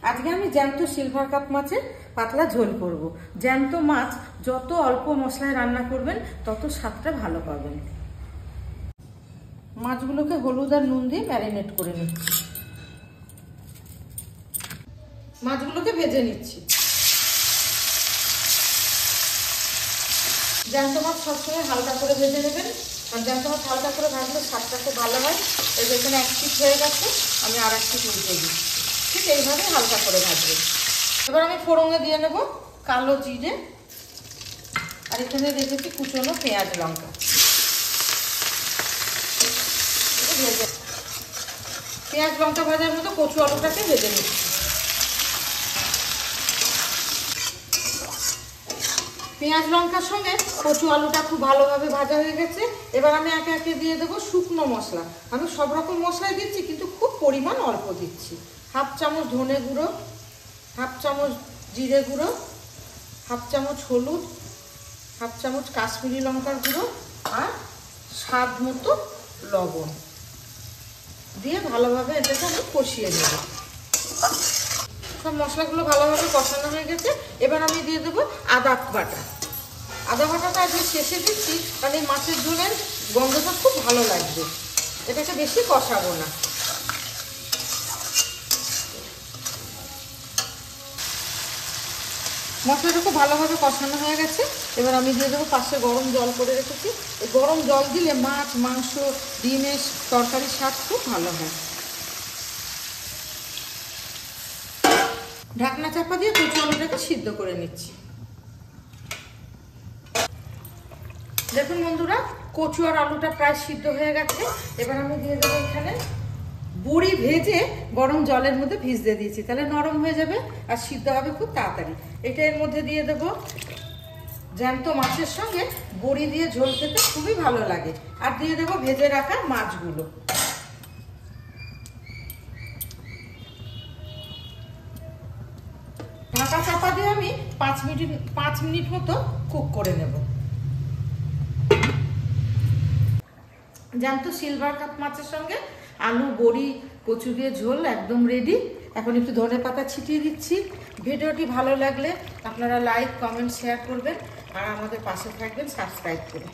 আজকে আমি জ্যান্ত সিলভার কাপ মাছের পাতলা ঝোল করব। জ্যান্ত মাছ যত অল্প মশলায় রান্না করবেন তত স্বাদটা ভালো পাবেন। মাছগুলোকে হলুদ আর নুন দিয়ে ম্যারিনেট করে নিচ্ছি। মাছগুলোকে ভেজে নিচ্ছি। জ্যান্ত মাছ সবসময় হালকা করে ভেজে নেবেন, আর জ্যান্ত মাছ হালকা করে ভাজলে স্বাদটা খুব ভালো হয়। এই যে এখানে 1 পিস হয়ে গেছে, আমি আর 1 পিস উল্টে দিচ্ছি। ঠিক এইভাবে হালকা করে ভাজবেন। এবার আমি ফোড়নে দিয়ে নেব কালো জিরে, আর এখানে রেখেছি কুচনো পেঁয়াজ লঙ্কা। পেঁয়াজ লঙ্কা ভাজার মতো কচু আলুটাকে ভেজে নিচ্ছি। পেঁয়াজ লঙ্কার সঙ্গে কচু আলুটা খুব ভালোভাবে ভাজা হয়ে গেছে। এবার আমি একে একে দিয়ে দেবো শুকনো মশলা। আমি সব রকম মশলাই দিচ্ছি, কিন্তু খুব পরিমাণ অল্প দিচ্ছি। 1/2 চামচ ধনে গুঁড়ো, 1/2 চামচ জিরে গুঁড়ো, 1/2 চামচ হলুদ, 1/2 চামচ কাশ্মীরি লঙ্কার গুঁড়ো, আর স্বাদ মতো লবণ দিয়ে ভালোভাবে এটাকে আমি কষিয়ে নেব। সব মশলাগুলো ভালোভাবে কষানো হয়ে গেছে। এবার আমি দিয়ে দেবো আদা বাটা। আদা বাটাটা আজকে শেষে দিচ্ছি, কারণ এই মাছের ঝোলের গন্ধটা খুব ভালো লাগবে। এটাকে বেশি কষাবো না। মশলাটা খুব ভালোভাবে কষানো হয়ে গেছে। এবার আমি দিয়ে দেবো পাশে গরম জল করে রেখেছি। এই গরম জল দিলে মাছ, মাংস, ডিমের তরকারির স্বাদ খুব ভালো হয়। ঢাকনা চাপা দিয়ে কচু আলুটাকে সিদ্ধ করে নিচ্ছি। দেখুন বন্ধুরা, কচু আর আলুটা প্রায় সিদ্ধ হয়ে গেছে। এবার আমি দিয়ে দেবো এখানে বড়ি ভেজে গরম জলের মধ্যে ভিজতে দিয়েছি, তাহলে নরম হয়ে যাবে আর সিদ্ধ হবে খুব তাড়াতাড়ি। এটা এর মধ্যে দিয়ে দেবো। জ্যান্ত মাছের সঙ্গে বড়ি দিয়ে ঝোল খেতে খুবই ভালো লাগে। আর দিয়ে দেবো ভেজে রাখা মাছগুলো। ঢাকা চাপা দিয়ে আমি 5 মিনিট মতো কুক করে নেব। জ্যান্ত সিলভার কাপ মাছের সঙ্গে আলু, বড়ি, কচু দিয়ে ঝোল একদম রেডি। এখন একটু ধনেপাতা ছিটিয়ে দিচ্ছি। ভিডিওটি ভালো লাগলে আপনারা লাইক, কমেন্ট, শেয়ার করবেন, আর আমাদের পাশে থাকবেন সাবস্ক্রাইব করে।